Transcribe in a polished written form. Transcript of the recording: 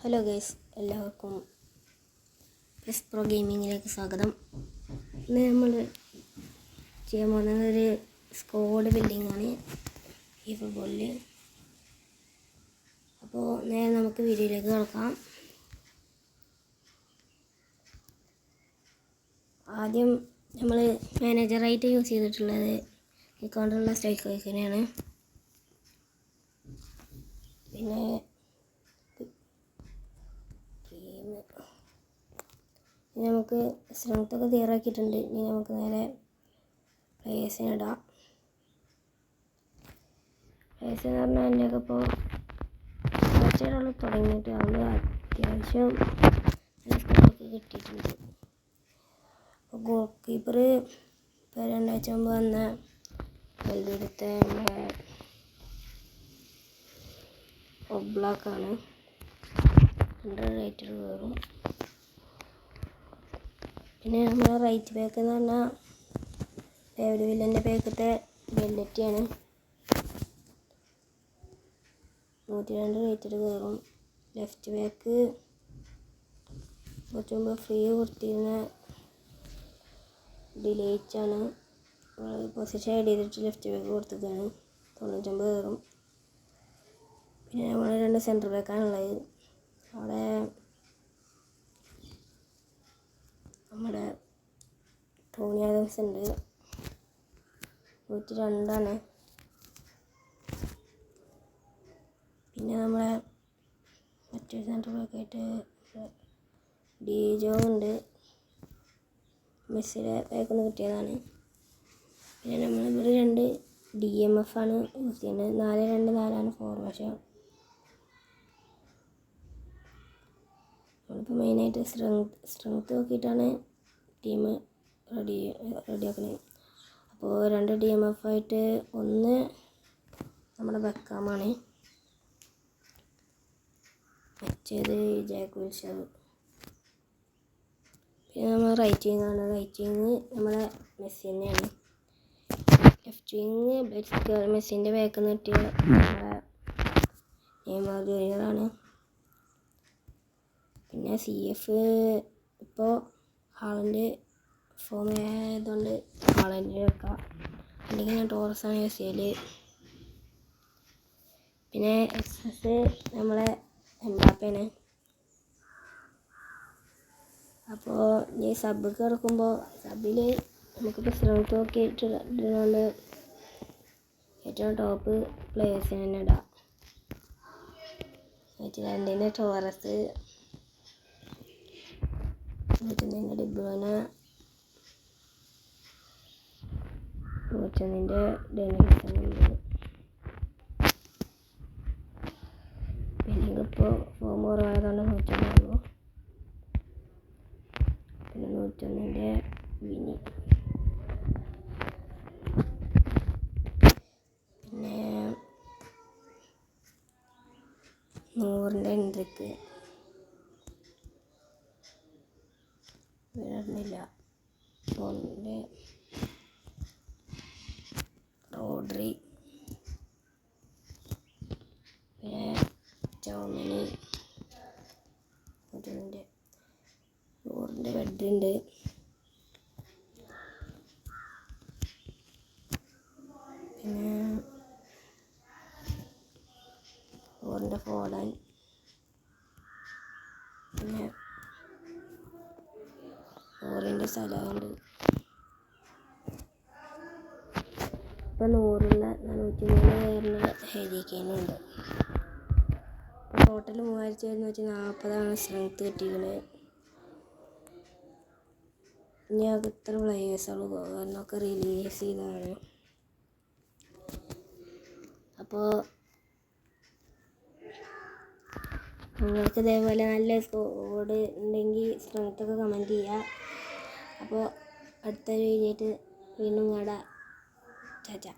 Hello guys, എല്ലാവർക്കും S pro ഗെയിമിങ്ങിലേക്ക് സ്വാഗതം. ഇന്ന് നമ്മൾ ചെയ്യാൻ പോകുന്നത് ഒരു സ്ക്വാഡ് ബിൽഡിംഗ് ആണ് ഈ ഫുട്ബോളിൽ. അപ്പോൾ നേരെ നമുക്ക് വീഡിയോയിലേക്ക് കിടക്കാം. ആദ്യം നമ്മൾ മാനേജറായിട്ട് യൂസ് ചെയ്തിട്ടുള്ളത് അക്കൗണ്ടുള്ള സ്ട്രൈക്ക് വൈക്കിനെയാണ്. പിന്നെ നമുക്ക് സ്ട്രെങ്ത്തൊക്കെ ക്ലിയറാക്കിയിട്ടുണ്ട്. ഇനി നമുക്ക് നേരെ പ്ലേയേഴ്സിന് ഇടാം. പ്ലേയേഴ്സ് എന്ന് പറഞ്ഞാൽ എൻ്റെയൊക്കെ ഇപ്പോൾ കുറച്ചേരാൾ തുടങ്ങിയിട്ട് അത് അത്യാവശ്യം നല്ല സ്കോറൊക്കെ കിട്ടിയിട്ടുണ്ട്. അപ്പോൾ ഗോൾ കീപ്പർ ഇപ്പോൾ 2 ആഴ്ച മുമ്പ് വന്ന വെൽവെടുത്ത നമ്മുടെ ഒബ്ലാക്കാണ്. 100 റേറ്റഡ് കയറും. പിന്നെ നമ്മുടെ റൈറ്റ് ബാക്ക് എന്ന് പറഞ്ഞാൽ ഡേവിഡ് വില്ലൻ്റെ ബാക്കത്തെ ബെല്ലറ്റിയാണ്. 102 റേറ്റഡ് കയറും. ലെഫ്റ്റ് ബാക്ക് കുറച്ച് മുമ്പ് ഫ്രീ കൊടുത്തിരുന്ന ഡിലേറ്റാണ്. പൊസിഷൻ ആഡ് ചെയ്തിട്ട് ലെഫ്റ്റ് ബാക്ക് കൊടുത്തതാണ്. 99 കയറും. പിന്നെ നമ്മൾ 2 സെൻറ്റർ ബാക്കാണുള്ളത്. അവിടെ നമ്മുടെ ടോണി ആദംസ് ഉണ്ട്. 102 പിന്നെ നമ്മളെ മറ്റൊരു സെൻറ്റർ ബാക്കായിട്ട് ഡിജോ ഉണ്ട്. മെസ്സിയുടെ ബാക്കിൽ നിന്ന് കിട്ടിയതാണ്. പിന്നെ നമ്മളിവിടെ 2 DMF ആണ് യൂസ് ചെയ്യുന്നത്. 4-2-4 ഫോർമേഷൻ. നമ്മളിപ്പോൾ മെയിനായിട്ട് സ്ട്രെങ്ത് നോക്കിയിട്ടാണ് ടീം റെഡിയാക്കുന്നത്. അപ്പോൾ 2 DMF ആയിട്ട് ഒന്ന് നമ്മുടെ ബെക്കാമാണ്, മറ്റേത് ജാക്ക് വിൽഷർ. പിന്നെ നമ്മൾ റൈറ്റ് വിങ് ആണ്. റൈറ്റ് വിങ് നമ്മളെ മെസ്സി തന്നെയാണ്. ലെഫ്റ്റ് വിങ് മെസ്സിൻ്റെ ബാക്കിൽ നിന്ന് കിട്ടിയ നമ്മുടെ നെയ്മർ ജൂനിയറാണ്. പിന്നെ CF ഇപ്പോൾ ഹാളൻഡ് ഫോം ആയതുകൊണ്ട് ഹാളൻഡ് വെക്കാം, അല്ലെങ്കിൽ ഞാൻ ടോറസാണ് യൂസ് ചെയ്യൽ. പിന്നെ SS നമ്മളെ എംബാപ്പയാണ്. അപ്പോൾ ഈ സബ് കിടക്കുമ്പോൾ സബിൽ നമുക്കിപ്പോൾ സ്ട്രെങ്ത് നോക്കിയിട്ടുള്ള ഏറ്റവും ടോപ്പ് പ്ലേയേഴ്സിന് തന്നെ ഇടാം. 102 ടോറസ്, 101 ഡിബ്രോന, 101 ഡെനിൽസൺ ഉണ്ട്. ബില്ലിംഗ് ഇപ്പോൾ ഫോം കുറവായതുകൊണ്ട് 101. പിന്നെ 101 വിനി. പിന്നെ 100 എൻട്രിക്ക് വരുന്നില്ല. 100 റോഡ്രി. പിന്നെ ജോമിനി. 100 ബെഡുണ്ട്. പിന്നെ 100 ഫോഡൻ. പിന്നെ 100 സ്ഥലമുണ്ട്. ഇപ്പോൾ 100 103 പേരിന് ഹെരിക്കേനുണ്ട്. ടോട്ടൽ 3140 സ്ട്രെങ്ത് കിട്ടിയത്. ഇനി അത് ഇത്ര പ്ലേയേഴ്സുള്ളൂ, എന്നൊക്കെ റിലീസ് ചെയ്തതാണ്. അപ്പോൾ നിങ്ങൾക്ക് ഇതേപോലെ നല്ല സ്കോഡ് ഉണ്ടെങ്കിൽ സ്ട്രെങ്ത്തൊക്കെ കമൻറ്റ് ചെയ്യുക. അപ്പോൾ അടുത്ത വീഡിയോ ആയിട്ട് വീണ്ടും കാണാം. ചാച്ചാ.